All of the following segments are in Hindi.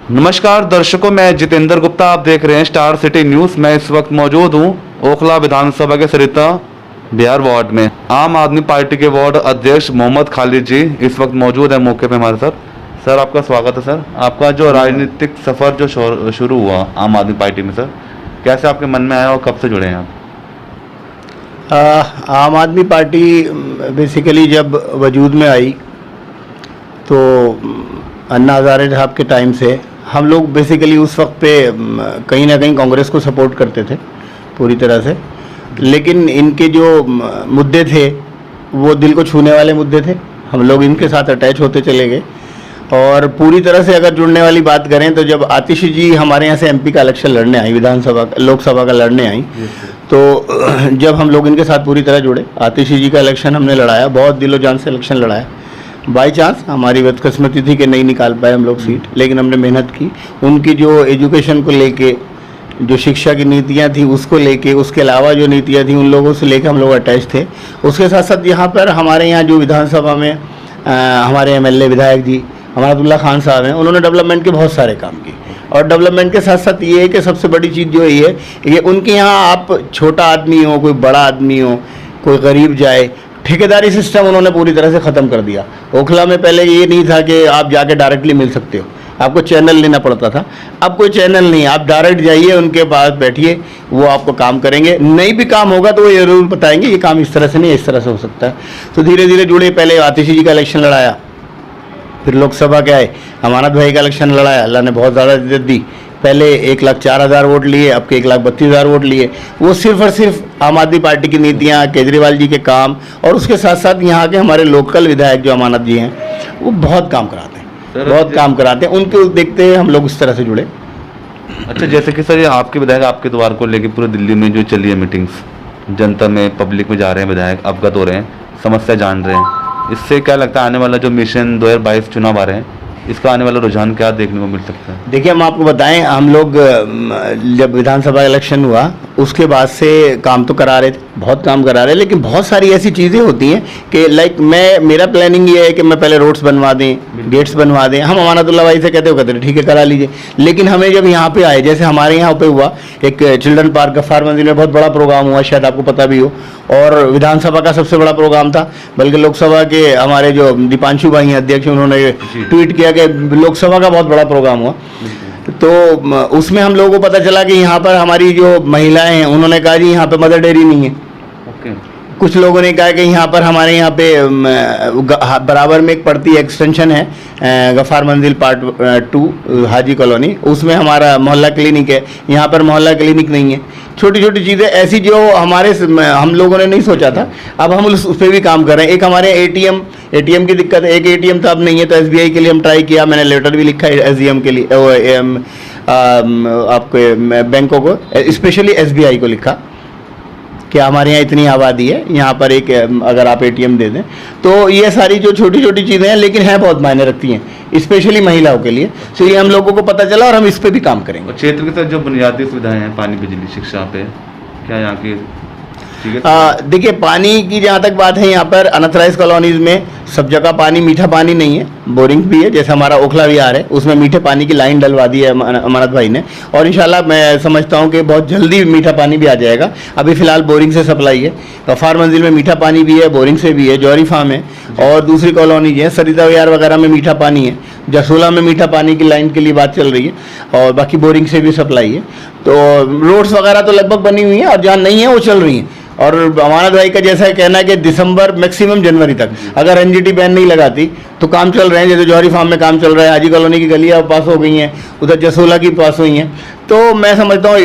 नमस्कार दर्शकों, मैं जितेंद्र गुप्ता। आप देख रहे हैं स्टार सिटी न्यूज़। मैं इस वक्त मौजूद हूं ओखला विधानसभा के सरिता बिहार वार्ड में। आम आदमी पार्टी के वार्ड अध्यक्ष मोहम्मद खालिद जी इस वक्त मौजूद है मौके पे हमारे साथ। सर, आपका स्वागत है। सर, आपका जो राजनीतिक सफ़र जो शुरू हुआ आम आदमी पार्टी में, सर कैसे आपके मन में आया और कब से जुड़े हैं आप? आम आदमी पार्टी बेसिकली जब वजूद में आई तो अन्ना हज़ारे साहब के टाइम से हम लोग बेसिकली उस वक्त पे कहीं ना कहीं कांग्रेस को सपोर्ट करते थे पूरी तरह से, लेकिन इनके जो मुद्दे थे वो दिल को छूने वाले मुद्दे थे। हम लोग इनके साथ अटैच होते चले गए और पूरी तरह से अगर जुड़ने वाली बात करें तो जब आतिशी जी हमारे यहाँ से एमपी का इलेक्शन लड़ने आई, विधानसभा लोकसभा का लड़ने आई, तो जब हम लोग इनके साथ पूरी तरह जुड़े, आतिशी जी का इलेक्शन हमने लड़ाया, बहुत दिलो जान से इलेक्शन लड़ाया। बाई चांस हमारी बदकिस्मती थी कि नहीं निकाल पाए हम लोग सीट, लेकिन हमने मेहनत की। उनकी जो एजुकेशन को लेके, जो शिक्षा की नीतियाँ थी उसको लेके, उसके अलावा जो नीतियाँ थी उन लोगों से लेके हम लोग अटैच थे। उसके साथ साथ यहाँ पर हमारे यहाँ जो विधानसभा में हमारे एमएलए विधायक जी अमरतुल्ला खान साहब हैं, उन्होंने डेवलपमेंट के बहुत सारे काम किए। और डेवलपमेंट के साथ साथ ये है कि सबसे बड़ी चीज़ जो है ये उनके यहाँ आप छोटा आदमी हो, कोई बड़ा आदमी हो, कोई गरीब जाए, ठेकेदारी सिस्टम उन्होंने पूरी तरह से ख़त्म कर दिया। ओखला में पहले ये नहीं था कि आप जाके डायरेक्टली मिल सकते हो, आपको चैनल लेना पड़ता था। अब कोई चैनल नहीं, आप डायरेक्ट जाइए, उनके पास बैठिए, वो आपको काम करेंगे। नहीं भी काम होगा तो वो ज़रूर बताएंगे ये काम इस तरह से नहीं, इस तरह से हो सकता है। तो धीरे धीरे जुड़े। पहले आतिशी जी का इलेक्शन लड़ाया, फिर लोकसभा के आए, अमानत भाई का इलेक्शन लड़ाया, अल्लाह ने बहुत ज़्यादा इज्जत दी। पहले 1,04,000 वोट लिए, अब के 1,32,000 वोट लिए। वो सिर्फ और सिर्फ आम आदमी पार्टी की नीतियाँ, केजरीवाल जी के काम, और उसके साथ साथ यहाँ के हमारे लोकल विधायक जो अमानत जी हैं वो बहुत काम कराते हैं, बहुत काम कराते हैं। उनको देखते हैं हम लोग इस तरह से जुड़े। अच्छा, जैसे कि सर ये आपके विधायक आपके द्वार को लेके पूरे दिल्ली में जो चली है मीटिंग्स, जनता में, पब्लिक में जा रहे हैं विधायक, अवगत हो रहे हैं, समस्या जान रहे हैं, इससे क्या लगता है आने वाला जो मिशन 2022 चुनाव आ रहे हैं इसका आने वाला रुझान क्या देखने को मिल सकता है? देखिए, हम आपको बताएं, हम लोग जब विधानसभा इलेक्शन हुआ उसके बाद से काम तो करा रहे थे, बहुत काम करा रहे, लेकिन बहुत सारी ऐसी चीज़ें होती हैं कि मेरा प्लानिंग ये है कि मैं पहले रोड्स बनवा दें, गेट्स बनवा दें। हम अमानतुल्ला भाई से कहते हो, कहते ठीक है करा लीजिए। लेकिन हमें जब यहाँ पे आए, जैसे हमारे यहाँ पे हुआ एक चिल्ड्रन पार्क गफ्फार मंजिल में बहुत बड़ा प्रोग्राम हुआ, शायद आपको पता भी हो, और विधानसभा का सबसे बड़ा प्रोग्राम था। बल्कि लोकसभा के हमारे जो दीपांशु भाई हैं अध्यक्ष, उन्होंने ट्वीट किया कि लोकसभा का बहुत बड़ा प्रोग्राम हुआ। तो उसमें हम लोगों को पता चला कि यहाँ पर हमारी जो महिलाएं हैं उन्होंने कहा जी यहाँ पे मदर डेयरी नहीं है। कुछ लोगों ने कहा कि यहाँ पर हमारे यहाँ पे बराबर में एक पड़ती एक्सटेंशन है गफ्फार मंजिल पार्ट 2 हाजी कॉलोनी, उसमें हमारा मोहल्ला क्लिनिक है, यहाँ पर मोहल्ला क्लिनिक नहीं है। छोटी छोटी चीज़ें ऐसी जो हम लोगों ने नहीं सोचा था, अब हम उस पर भी काम कर रहे हैं। एक हमारे एटीएम की दिक्कत है, एक एटीएम तो अब नहीं है, तो एसबीआई के लिए हम ट्राई किया, मैंने लेटर भी लिखा है एसडीएम के लिए, आपके बैंकों को, स्पेशली एसबीआई को लिखा कि हमारे यहाँ इतनी आबादी है, यहाँ पर एक अगर आप एटीएम दे दें। तो ये सारी जो छोटी छोटी चीज़ें हैं, लेकिन हैं बहुत मायने रखती हैं, स्पेशली महिलाओं के लिए। तो ये हम लोगों को पता चला और हम इस पे भी काम करेंगे। क्षेत्र के साथ जो बुनियादी सुविधाएं हैं, पानी, बिजली, शिक्षा पे क्या यहाँ की? देखिए, पानी की जहाँ तक बात है, यहाँ पर अनथराइज कॉलोनीज में सब जगह पानी, मीठा पानी नहीं है, बोरिंग भी है। जैसे हमारा ओखला विहार है, उसमें मीठे पानी की लाइन डलवा दी है अमानत भाई ने, और इंशाल्लाह मैं समझता हूँ कि बहुत जल्दी मीठा पानी भी आ जाएगा। अभी फ़िलहाल बोरिंग से सप्लाई है। गफ्फार मंजिल में मीठा पानी भी है, बोरिंग से भी है, जौहरी फार्म है, और दूसरी कॉलोनी है सरिता विहार वगैरह में मीठा पानी है। जसोला में मीठा पानी की लाइन के लिए बात चल रही है, और बाकी बोरिंग से भी सप्लाई है। तो रोड्स वगैरह तो लगभग बनी हुई हैं, और जहाँ नहीं है वो चल रही हैं। और अमानत भाई का जैसा कहना है कि दिसंबर मैक्सिमम जनवरी तक अगर एनजीटी बैन नहीं लगाती तो काम चल रहे हैं। जैसे जौहरी फार्म में काम चल रहा है, हाजी कॉलोनी की गलियाँ पास हो गई हैं, उधर जसोला की पास हुई हैं। तो मैं समझता हूँ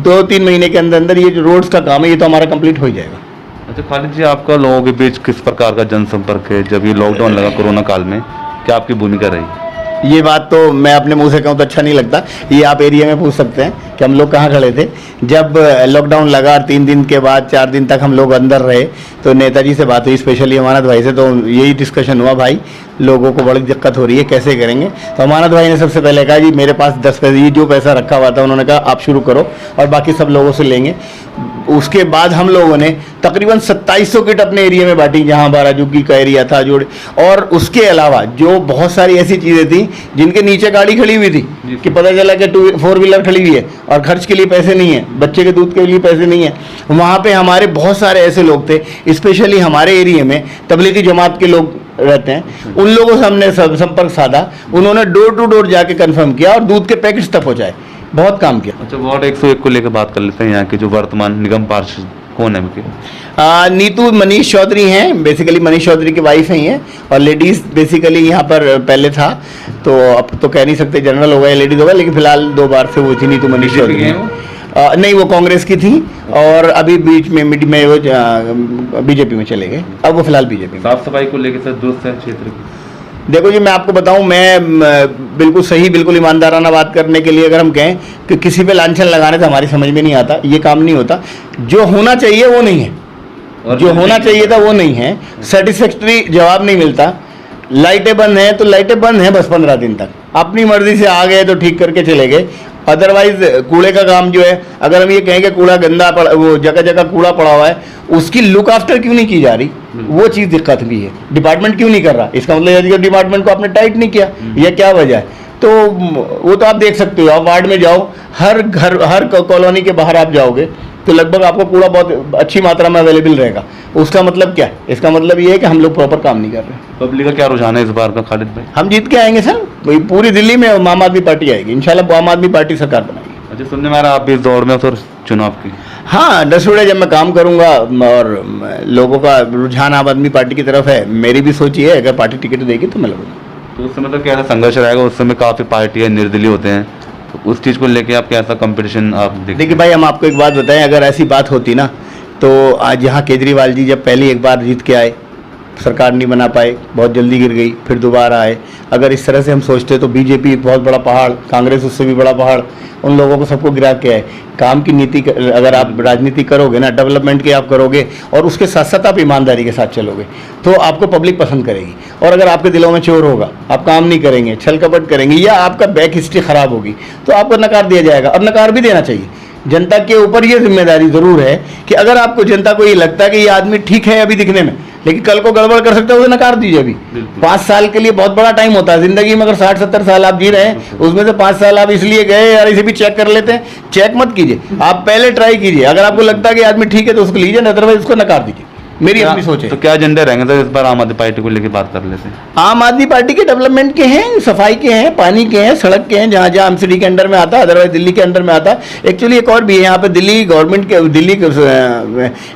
2-3 महीने के अंदर अंदर ये जो रोड्स का काम है ये तो हमारा कंप्लीट हो ही जाएगा। अच्छा खालिद जी, आपका लोगों के बीच किस प्रकार का जनसंपर्क है? जब ये लॉकडाउन लगा कोरोना काल में, क्या आपकी भूमिका रही? ये बात तो मैं अपने मुंह से कहूँ तो अच्छा नहीं लगता, ये आप एरिया में पूछ सकते हैं कि हम लोग कहाँ खड़े थे जब लॉकडाउन लगा, 3 दिन के बाद 4 दिन तक हम लोग अंदर रहे, तो नेताजी से बात हुई, स्पेशली अमानत भाई से, तो यही डिस्कशन हुआ, भाई लोगों को बड़ी दिक्कत हो रही है, कैसे करेंगे। तो अमानत भाई ने सबसे पहले कहा जी मेरे पास 10 पैसे, ये जो पैसा रखा हुआ था उन्होंने कहा आप शुरू करो और बाकी सब लोगों से लेंगे। उसके बाद हम लोगों ने तकरीबन 2700 किट अपने एरिया में बांटी, जहाँ बाराजुगी का एरिया था जोड़े, और उसके अलावा जो बहुत सारी ऐसी चीज़ें थी जिनके नीचे गाड़ी खड़ी हुई थी कि पता चला कि 4 व्हीलर खड़ी हुई है और खर्च के लिए पैसे नहीं है, बच्चे के दूध के लिए पैसे नहीं है, वहाँ पे हमारे बहुत सारे ऐसे लोग थे, स्पेशली हमारे एरिया में तबलीगी जमात के लोग रहते हैं, उन लोगों से हमने संपर्क साधा, उन्होंने डोर टू डोर जाके कंफर्म किया और दूध के पैकेट्स तक पहुँचाए, बहुत काम किया। अच्छा, वार्ड 101 को लेकर बात कर लेते हैं। यहाँ के जो वर्तमान निगम पार्षद कौन है उनके? नीतू मनीष चौधरी हैं, बेसिकली मनीष चौधरी की वाइफ ही हैं, और लेडीज़ बेसिकली यहाँ पर पहले था, तो अब तो कह नहीं सकते जनरल होगा या लेडीज़ होगा, लेकिन फिलहाल 2 बार से वो थी नीतू मनीष चौधरी। नहीं, वो कांग्रेस की थी और अभी बीच में वो बीजेपी में चले गए, अब वो फिलहाल बीजेपी में। साफ सफाई को लेकर सर दुरुस्त है क्षेत्र की? देखो जी, मैं आपको बताऊं, मैं बिल्कुल सही, बिल्कुल ईमानदाराना बात करने के लिए अगर हम कहें कि किसी पे लांछन लगाने तो हमारी समझ में नहीं आता, ये काम नहीं होता। जो होना चाहिए वो नहीं है, और जो होना चाहिए था वो नहीं है, सेटिस्फैक्टरी जवाब नहीं मिलता। लाइटें बंद हैं तो लाइटें बंद हैं बस 15 दिन तक, अपनी मर्जी से आ गए तो ठीक करके चले गए। अदरवाइज कूड़े का काम जो है, अगर हम ये कहें कि कूड़ा गंदा वो जगह जगह कूड़ा पड़ा हुआ है, उसकी लुक आफ्टर क्यों नहीं की जा रही, वो चीज़ दिक्कत भी है। डिपार्टमेंट क्यों नहीं कर रहा, इसका मतलब यदि डिपार्टमेंट को आपने टाइट नहीं किया, या क्या वजह है, तो वो तो आप देख सकते हो। आप वार्ड में जाओ, हर घर हर कॉलोनी के बाहर आप जाओगे तो लगभग आपको कूड़ा बहुत अच्छी मात्रा में अवेलेबल रहेगा। उसका मतलब क्या है? इसका मतलब ये है कि हम लोग प्रॉपर काम नहीं कर रहे। पब्लिक का क्या रुझान है इस बार का खालिद भाई? हम जीत के आएंगे सर, पूरी दिल्ली में आम आदमी पार्टी आएगी इंशाल्लाह, आम आदमी पार्टी सरकार बनाएगी। अच्छा, सुनने में आ रहा आप भी इस दौड़ में सर चुनाव की? हाँ, 10 बजे जब मैं काम करूंगा और लोगों का रुझान आम आदमी पार्टी की तरफ है, मेरी भी सोच ये है अगर पार्टी टिकट देगी तो मैं लड़ूंगा। तो उस समय तो कैसा संघर्ष रहेगा? उस समय काफ़ी पार्टियाँ निर्दलीय होते हैं, तो उस चीज़ को लेके आप कैसा कंपटीशन आप देखिए भाई, हम आपको एक बात बताएं, अगर ऐसी बात होती ना तो आज यहाँ केजरीवाल जी जब पहले एक बार जीत के आए, सरकार नहीं बना पाए, बहुत जल्दी गिर गई, फिर दोबारा आए। अगर इस तरह से हम सोचते तो बीजेपी बहुत बड़ा पहाड़, कांग्रेस उससे भी बड़ा पहाड़, उन लोगों को सबको गिरा के आए। काम की नीति अगर आप राजनीति करोगे ना, डेवलपमेंट की आप करोगे और उसके साथ साथ आप ईमानदारी के साथ चलोगे तो आपको पब्लिक पसंद करेगी। और अगर आपके दिलों में चोर होगा, आप काम नहीं करेंगे, छल कपट करेंगे, या आपका बैक हिस्ट्री खराब होगी, तो आपको नकार दिया जाएगा, और नकार भी देना चाहिए। जनता के ऊपर ये जिम्मेदारी जरूर है कि अगर आपको जनता को ये लगता है कि ये आदमी ठीक है अभी दिखने में, लेकिन कल को गड़बड़ कर सकता है, उसे नकार दीजिए। अभी 5 साल के लिए बहुत बड़ा टाइम होता है जिंदगी में। अगर 60-70 साल आप जी रहे हैं, उसमें से 5 साल आप इसलिए गए यार इसे भी चेक कर लेते हैं, चेक मत कीजिए, आप पहले ट्राई कीजिए। अगर आपको लगता है कि आदमी ठीक है तो उसको लीजिए, अदरवाइज उसको नकार दीजिए। मेरी अपनी सोच है। तो क्या एजेंडे रहेंगे सर इस बार आम आदमी पार्टी को लेकर बात कर लेते हैं? आम आदमी पार्टी के डेवलपमेंट के हैं, सफाई के हैं, पानी के हैं, सड़क के हैं, जहाँ जहाँ एमसीडी के अंडर में आता है, अदरवाइज दिल्ली के अंडर में आता है। एक्चुअली एक और भी है यहाँ पे, दिल्ली गवर्नमेंट के, दिल्ली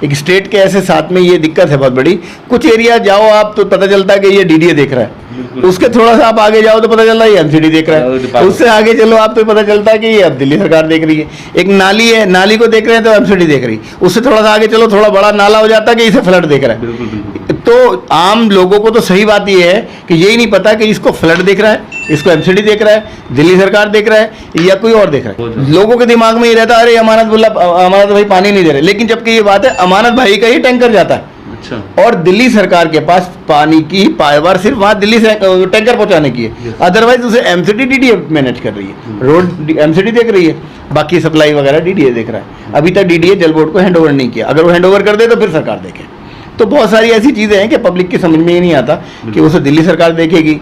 एक स्टेट के ऐसे साथ में ये दिक्कत है बहुत बड़ी। कुछ एरिया जाओ आप तो पता चलता है कि ये डीडीए देख रहा है, उसके थोड़ा सा आप आगे जाओ तो पता चलता है ये एमसीडी देख रहा है, उससे आगे चलो आप तो पता चलता है कि ये अब दिल्ली सरकार देख रही है। एक नाली है, नाली को देख रहे हैं तो एमसीडी देख रही है, उससे थोड़ा सा आगे चलो, थोड़ा बड़ा नाला हो जाता है कि इसे फ्लड देख रहा है। तो आम लोगों को तो सही बात यह है कि यही नहीं पता कि इसको फ्लड देख रहा है, इसको एमसीडी देख रहा है, दिल्ली सरकार देख रहा है, या कोई और देख रहा है। लोगों के दिमाग में ये रहता है अरे अमानत भाई पानी नहीं दे रहे, लेकिन जबकि ये बात है अमानत भाई का ही टैंकर जाता है। अच्छा। और दिल्ली सरकार के पास पानी की पावर सिर्फ वहां दिल्ली से टैंकर पहुंचाने की है, अदरवाइज उसे एमसीडी डीडीए मैनेज कर रही है, रोड एमसीडी देख रही है, बाकी सप्लाई वगैरह डीडीए देख रहा है। अभी तक डीडीए जल बोर्ड को हैंडओवर नहीं किया, अगर वो हैंडओवर कर दे तो फिर सरकार देखे। तो बहुत सारी ऐसी चीजें हैं कि पब्लिक की समझ में ही नहीं आता कि उसे दिल्ली सरकार देखेगी,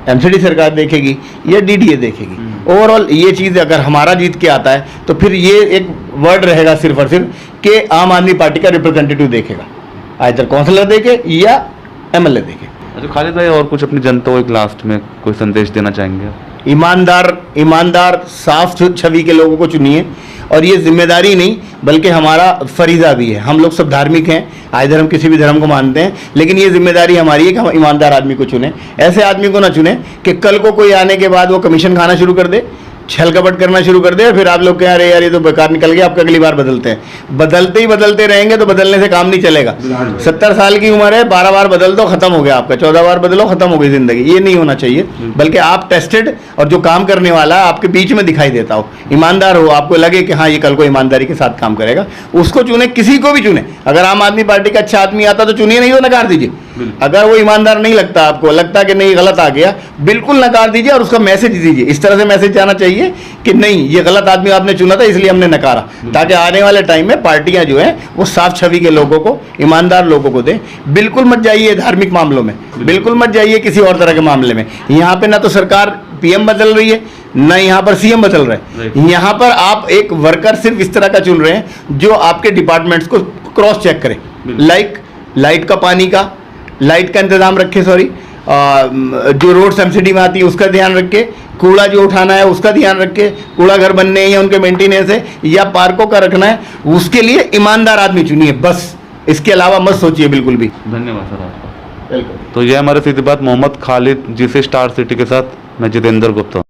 एमसीडी सरकार देखेगी या डीडीए देखेगी। ओवरऑल ये चीज़ अगर हमारा जीत के आता है तो फिर ये एक वर्ड रहेगा सिर्फ और सिर्फ कि आम आदमी पार्टी का रिप्रेजेंटेटिव देखेगा, आइदर काउंसलर देखे या एमएलए देखे। अच्छा खालिद भाई, और कुछ अपनी जनता को एक लास्ट में कोई संदेश देना चाहेंगे? ईमानदार साफ छवि के लोगों को चुनिए, और ये जिम्मेदारी नहीं बल्कि हमारा फरीजा भी है। हम लोग सब धार्मिक हैं, आइदर हम किसी भी धर्म को मानते हैं, लेकिन ये जिम्मेदारी हमारी है कि हम ईमानदार आदमी को चुने। ऐसे आदमी को ना चुने कि कल को कोई आने के बाद वो कमीशन खाना शुरू कर दे, छल कपट करना शुरू कर दे, फिर आप लोग कहें अरे यार ये तो बेकार निकल गया, आपका अगली बार बदलते हैं। बदलते ही बदलते रहेंगे तो बदलने से काम नहीं चलेगा। 70 साल की उम्र है, 12 बार बदल दो खत्म हो गया आपका, 14 बार बदलो खत्म हो गई जिंदगी। ये नहीं होना चाहिए, बल्कि आप टेस्टेड और जो काम करने वाला है आपके बीच में दिखाई देता हो, ईमानदार हो, आपको लगे कि हाँ ये कल को ईमानदारी के साथ काम करेगा, उसको चुने, किसी को भी चुने। अगर आम आदमी पार्टी का अच्छा आदमी आता तो चुनिए, नहीं तो नकार दीजिए। अगर वो ईमानदार नहीं लगता, आपको लगता कि नहीं गलत आ गया, बिल्कुल नकार दीजिए और उसका मैसेज दीजिए। इस तरह से मैसेज जाना चाहिए कि नहीं ये गलत आदमी आपने चुना था इसलिए हमने नकारा, ताकि आने वाले टाइम में पार्टियां जो है वो साफ छवि के लोगों को, ईमानदार लोगों को दें। बिल्कुल मत जाइए धार्मिक मामलों में, बिल्कुल मत जाइए किसी और तरह के मामले में। यहाँ पे ना तो सरकार पीएम बदल रही है, ना यहाँ पर सीएम बदल रहे हैं। यहाँ पर आप एक वर्कर सिर्फ इस तरह का चुन रहे हैं जो आपके डिपार्टमेंट्स को क्रॉस चेक करे, लाइट का, पानी का, लाइट का इंतजाम रखे, सॉरी, जो रोड सब्सिडी में आती है उसका ध्यान रखे, कूड़ा जो उठाना है उसका ध्यान रखे, कूड़ा घर बनने हैं या उनके मेंटेनेंस है या पार्कों का रखना है, उसके लिए ईमानदार आदमी चुनिए बस। इसके अलावा मत सोचिए बिल्कुल भी। धन्यवाद सर आपका। तो ये हमारे सीधी बात मोहम्मद खालिद जी से, स्टार सिटी के साथ मैं जितेंद्र गुप्ता।